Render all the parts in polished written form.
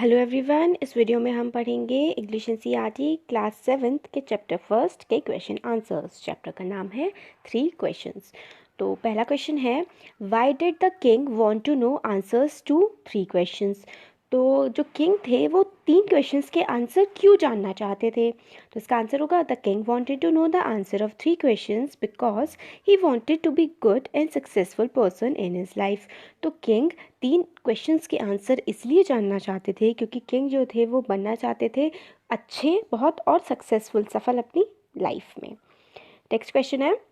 Hello everyone, इस video में हम पढ़ेंगे इंग्लिश एनसीईआरटी क्लास 7th के चैप्टर फर्स्ट के क्वेश्चन आंसर्स। चैप्टर का नाम है 3 क्वेश्चंस। तो पहला क्वेश्चन है, why did the king want to know answers to 3 questions. तो जो किंग थे वो 3 क्वेश्चंस के आंसर क्यों जानना चाहते थे। तो इसका आंसर होगा, the king wanted to know the answer of 3 questions because he wanted to be good and successful person in his life. तो किंग 3 क्वेश्चंस के आंसर इसलिए जानना चाहते थे क्योंकि किंग जो थे वो बनना चाहते थे अच्छे बहुत और सक्सेसफुल, सफल अपनी लाइफ में। नेक्स्ट क्वेश्चन है,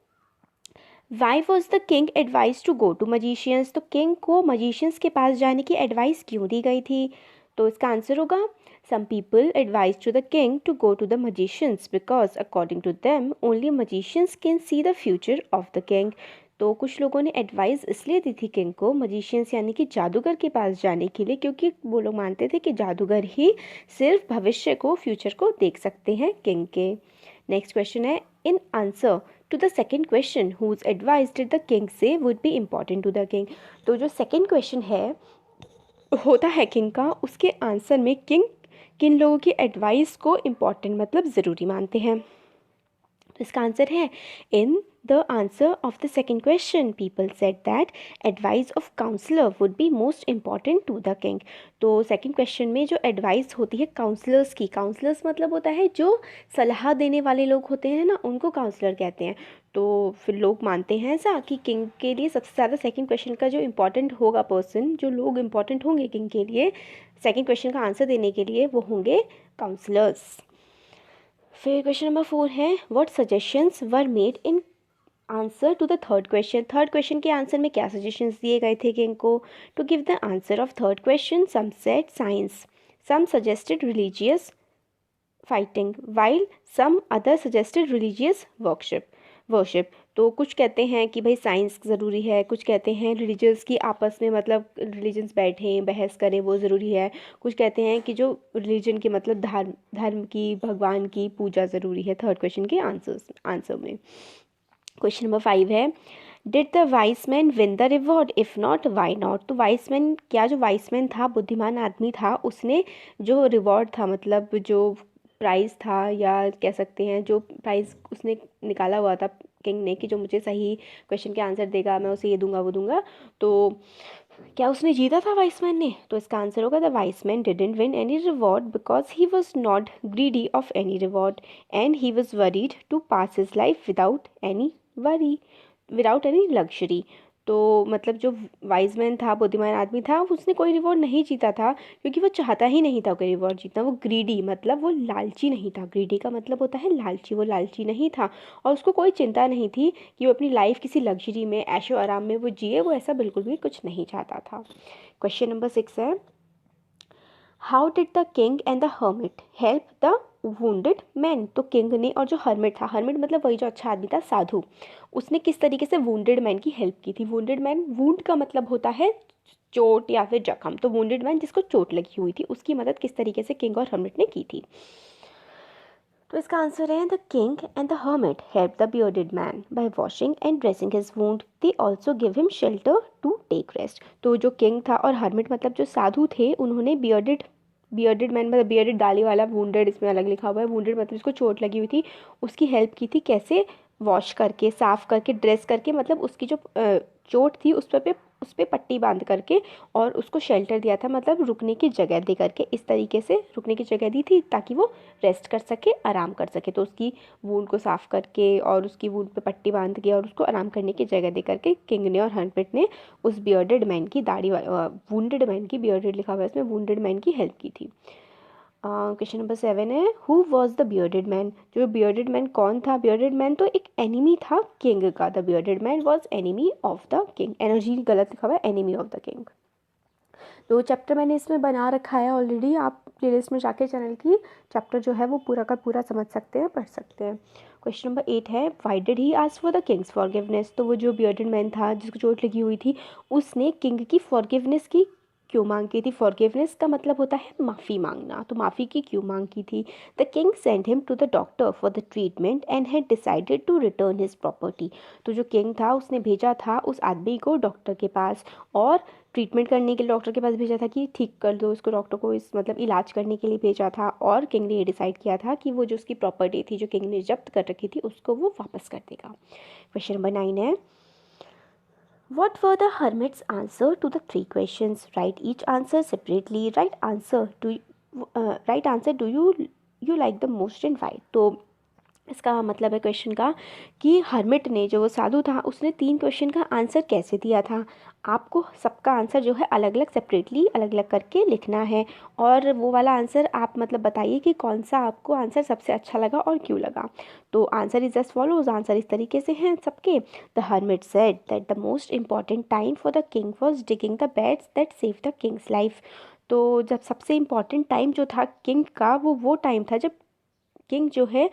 why was the king advise to go to magicians. तो किंग को मजिशियंस के पास जाने की एडवाइस क्यों दी गई थी। तो इसका आंसर होगा, some people advise to the king to go to the magicians because according to them only magicians can see the future of the king. तो कुछ लोगों ने एडवाइस इसलिए दी थी किंग को मजिशियंस यानी कि जादूगर के पास जाने के लिए क्योंकि वो लोग मानते थे कि जादूगर ही सिर्फ भविष्य को, फ्यूचर को देख सकते हैं किंग के। नेक्स्ट क्वेश्चन है, in answer to the second question whose advice did the king say would be important to the king. तो जो सेकेंड क्वेश्चन है होता है किंग का, उसके आंसर में किंग किन लोगों की एडवाइस को इम्पॉर्टेंट मतलब ज़रूरी मानते हैं। तो इसका आंसर है, in the answer of the second question people said that advice of counsellor would be most important to the king. तो सेकेंड क्वेश्चन में जो एडवाइस होती है काउंसलर्स की, काउंसलर्स मतलब होता है जो सलाह देने वाले लोग होते हैं ना, उनको काउंसलर कहते हैं। तो फिर लोग मानते हैं ऐसा कि किंग के लिए सबसे ज़्यादा सेकेंड क्वेश्चन का जो इम्पोर्टेंट होगा पर्सन, जो लोग इम्पोर्टेंट होंगे किंग के लिए सेकेंड क्वेश्चन का आंसर देने के लिए, वो होंगे काउंसलर्स। फिर क्वेश्चन नंबर 4 है, what suggestions were made in answer to the third question. Third question के आंसर में क्या सजेशंस दिए गए थे किंग को। To give the answer of third question some said science, some suggested religious fighting while some other suggested religious worship. तो कुछ कहते हैं कि भाई साइंस ज़रूरी है, कुछ कहते हैं रिलीजियस की आपस में मतलब रिलीजन्स बैठें बहस करें वो ज़रूरी है, कुछ कहते हैं कि जो रिलीजन के मतलब धर्म की, भगवान की पूजा ज़रूरी है थर्ड क्वेश्चन के आंसर में। क्वेश्चन नंबर 5 है, did the wise man win the reward, if not why not. तो वाइस मैन, क्या जो वाइस मैन था, बुद्धिमान आदमी था, उसने जो रिवॉर्ड था मतलब जो प्राइज़ था या कह सकते हैं जो प्राइज़ उसने निकाला हुआ था किंग ने कि जो मुझे सही क्वेश्चन के आंसर देगा मैं उसे ये दूंगा वो दूंगा, तो क्या उसने जीता था वाइसमैन ने। तो इसका आंसर होगा, the wise man didn't win any reward because he was not greedy of any reward and he was worried to pass his life without any luxury. तो मतलब जो वाइजमैन था, बुद्धिमान आदमी था, उसने कोई रिवॉर्ड नहीं जीता था क्योंकि वो चाहता ही नहीं था कोई रिवॉर्ड जीतना। वो ग्रीडी मतलब वो लालची नहीं था, ग्रीडी का मतलब होता है लालची, वो लालची नहीं था और उसको कोई चिंता नहीं थी कि वो अपनी लाइफ किसी लग्जरी में, ऐशो आराम में वो जिए, वो ऐसा बिल्कुल भी कुछ नहीं चाहता था। क्वेश्चन नंबर 6 है, how did the king and the hermit help the wounded man. तो किंग ने और जो हर्मिट था, हर्मिट मतलब वही जो अच्छा आदमी था, साधु, उसने किस तरीके से वुंडेड मैन की हेल्प की थी। वुंडेड मैन, वुंड का मतलब होता है चोट या फिर जख्म, तो वुंडेड मैन जिसको चोट लगी हुई थी उसकी मदद किस तरीके से किंग और हर्मिट ने की थी। तो इसका आंसर है, the king and the hermit help the bearded man by washing and dressing his wound, they also give him shelter to take rest. तो जो किंग था और हर्मिट मतलब जो साधु थे, उन्होंने बियर्डेड मैन मतलब बियर्डेड दाढ़ी वाला, वुंडेड इसमें अलग लिखा हुआ है, वुंडेड मतलब जिसको चोट लगी हुई थी, उसकी हेल्प की थी कैसे, वॉश करके, साफ करके, ड्रेस करके, मतलब उसकी जो चोट थी उस पर पट्टी बांध करके और उसको शेल्टर दिया था मतलब रुकने की जगह दे करके, इस तरीके से रुकने की जगह दी थी ताकि वो रेस्ट कर सके, आराम कर सके। तो उसकी वूंड को साफ करके और उसकी वूंड पे पट्टी बांध के और उसको आराम करने की जगह दे करके किंग ने और हर्मिट ने उस बियर्डेड मैन की वुंडेड मैन की, बियर्डेड लिखा हुआ है इसमें, वुंडेड मैन की हेल्प की थी। क्वेश्चन नंबर 7 है, who was the bearded man. जो बियर्डेड मैन कौन था। बियर्डेड मैन तो एक एनिमी था किंग का, the bearded man was enemy of the king, energy गलत लिखा हुआ है, एनिमी ऑफ द किंग। तो चैप्टर मैंने इसमें बना रखा है ऑलरेडी, आप प्लेलिस्ट में जाके चैनल की चैप्टर जो है वो पूरा का पूरा समझ सकते हैं, पढ़ सकते हैं। क्वेश्चन नंबर 8 है, why did he ask for the Kings forgiveness. तो वो जो बियर्डेड मैन था जिसको चोट लगी हुई थी, उसने किंग की फॉरगिवनेस की क्यों मांग की थी। फॉरगिवनेस का मतलब होता है माफ़ी मांगना, तो माफ़ी की क्यों मांग की थी। The king send him to the doctor for the treatment and had decided to return his property. तो जो किंग था उसने भेजा था उस आदमी को डॉक्टर के पास और ट्रीटमेंट करने के लिए डॉक्टर के पास भेजा था कि ठीक कर दो उसको, डॉक्टर को इस मतलब इलाज करने के लिए भेजा था, और किंग ने ये डिसाइड किया था कि वो जो उसकी प्रॉपर्टी थी जो किंग ने जब्त कर रखी थी उसको वो वापस कर देगा। क्वेश्चन नंबर 9 है, What were the hermit's answer to the three questions? Write each answer separately. Right answer do you like the most and why? तो इसका मतलब है क्वेश्चन का कि हर्मिट ने, जो वो साधु था, उसने 3 क्वेश्चन का आंसर कैसे दिया था। आपको सबका आंसर जो है अलग अलग सेपरेटली अलग अलग करके लिखना है, और वो वाला आंसर आप मतलब बताइए कि कौन सा आपको आंसर सबसे अच्छा लगा और क्यों लगा। तो answer is just follows, answer इस तरीके से हैं सबके। The hermit said that the most important time for the king was digging the beds that save the Kings life. तो जब सबसे इम्पॉर्टेंट टाइम जो था किंग का, वो टाइम था जब किंग जो है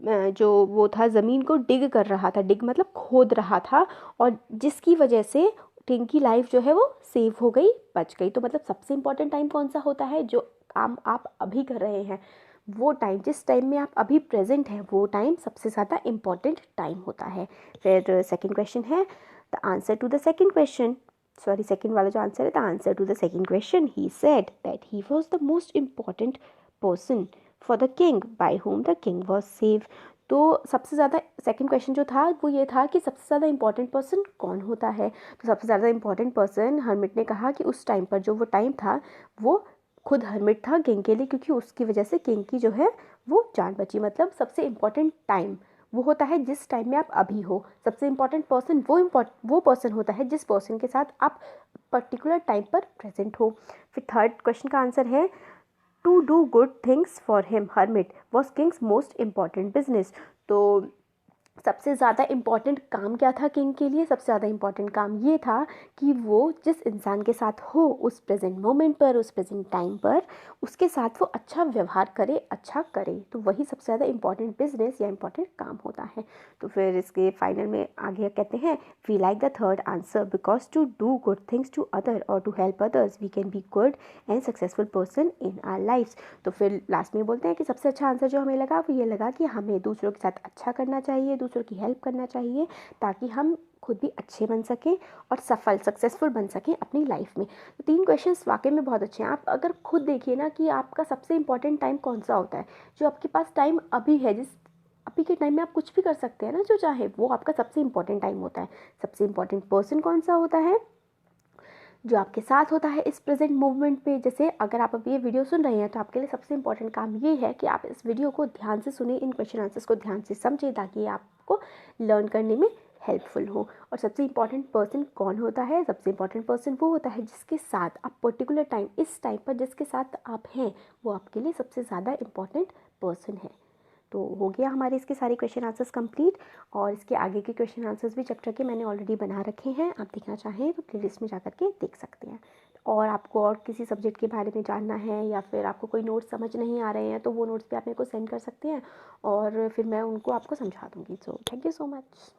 जो वो था ज़मीन को डिग कर रहा था, डिग मतलब खोद रहा था, और जिसकी वजह से किंग की लाइफ जो है वो सेव हो गई, बच गई। तो मतलब सबसे इम्पॉर्टेंट टाइम कौन सा होता है, जो काम आप अभी कर रहे हैं वो टाइम, जिस टाइम में आप अभी प्रेजेंट हैं वो टाइम सबसे ज़्यादा इम्पॉर्टेंट टाइम होता है। फिर सेकंड क्वेश्चन है, the answer to the second question, sorry second वाला जो आंसर है, the answer to the second question, he said that he was the most important person for the king by whom the king was save. तो सबसे ज़्यादा second question जो था वो ये था कि सबसे ज़्यादा इंपॉर्टेंट पर्सन कौन होता है। तो सबसे ज़्यादा इंपॉर्टेंट पर्सन हर्मिट ने कहा कि उस टाइम पर जो वो टाइम था वो खुद हर्मिट था किंग के लिए, क्योंकि उसकी वजह से किंग की जो है वो जान बची। मतलब सबसे इम्पॉर्टेंट टाइम वो होता है जिस टाइम में आप अभी हो। सबसे इम्पॉर्टेंट पर्सन वो पर्सन होता है जिस पर्सन के साथ आप पर्टिकुलर टाइम पर प्रेजेंट हो। फिर थर्ड क्वेश्चन का आंसर है, to do good things for him, hermit was king's most important business। तो सबसे ज़्यादा इम्पॉर्टेंट काम क्या था किंग के लिए, सबसे ज़्यादा इम्पॉर्टेंट काम ये था कि वो जिस इंसान के साथ हो उस प्रेजेंट मोमेंट पर, उस प्रेजेंट टाइम पर, उसके साथ वो अच्छा व्यवहार करे, अच्छा करे। तो वही सबसे ज़्यादा इम्पॉर्टेंट बिजनेस या इम्पॉर्टेंट काम होता है। तो फिर इसके फाइनल में आगे कहते हैं, we like the third answer because to do good things to other और to help others we can be good and successful person in our life. तो फिर लास्ट में बोलते हैं कि सबसे अच्छा आंसर जो हमें लगा वो ये लगा कि हमें दूसरों के साथ अच्छा करना चाहिए, दूसरों की हेल्प करना चाहिए, ताकि हम खुद भी अच्छे बन सकें और सक्सेसफुल बन सकें अपनी लाइफ में। तो 3 क्वेश्चंस वाकई में बहुत अच्छे हैं। आप अगर खुद देखिए ना कि आपका सबसे इंपॉर्टेंट टाइम कौन सा होता है, जो आपके पास टाइम अभी है, जिस अभी के टाइम में आप कुछ भी कर सकते हैं ना जो चाहे, वो आपका सबसे इंपॉर्टेंट टाइम होता है। सबसे इंपॉर्टेंट पर्सन कौन सा होता है, जो आपके साथ होता है इस प्रेजेंट मूवमेंट पे। जैसे अगर आप अभी ये वीडियो सुन रहे हैं तो आपके लिए सबसे इंपॉर्टेंट काम ये है कि आप इस वीडियो को ध्यान से सुने, इन क्वेश्चन आंसर्स को ध्यान से समझें, ताकि ये आपको लर्न करने में हेल्पफुल हो। और सबसे इंपॉर्टेंट पर्सन कौन होता है, सबसे इंपॉर्टेंट पर्सन वो होता है जिसके साथ आप पर्टिकुलर टाइम, इस टाइम पर जिसके साथ आप हैं, वो आपके लिए सबसे ज़्यादा इंपॉर्टेंट पर्सन है। तो हो गया हमारे इसके सारे क्वेश्चन आंसर्स कंप्लीट, और इसके आगे के क्वेश्चन आंसर्स भी चैप्टर के मैंने ऑलरेडी बना रखे हैं। आप देखना चाहें तो प्लेलिस्ट में जा कर के देख सकते हैं। और आपको और किसी सब्जेक्ट के बारे में जानना है या फिर आपको कोई नोट्स समझ नहीं आ रहे हैं तो वो नोट्स भी आप मेरे को सेंड कर सकते हैं, और फिर मैं उनको आपको समझा दूँगी। So thank you so much.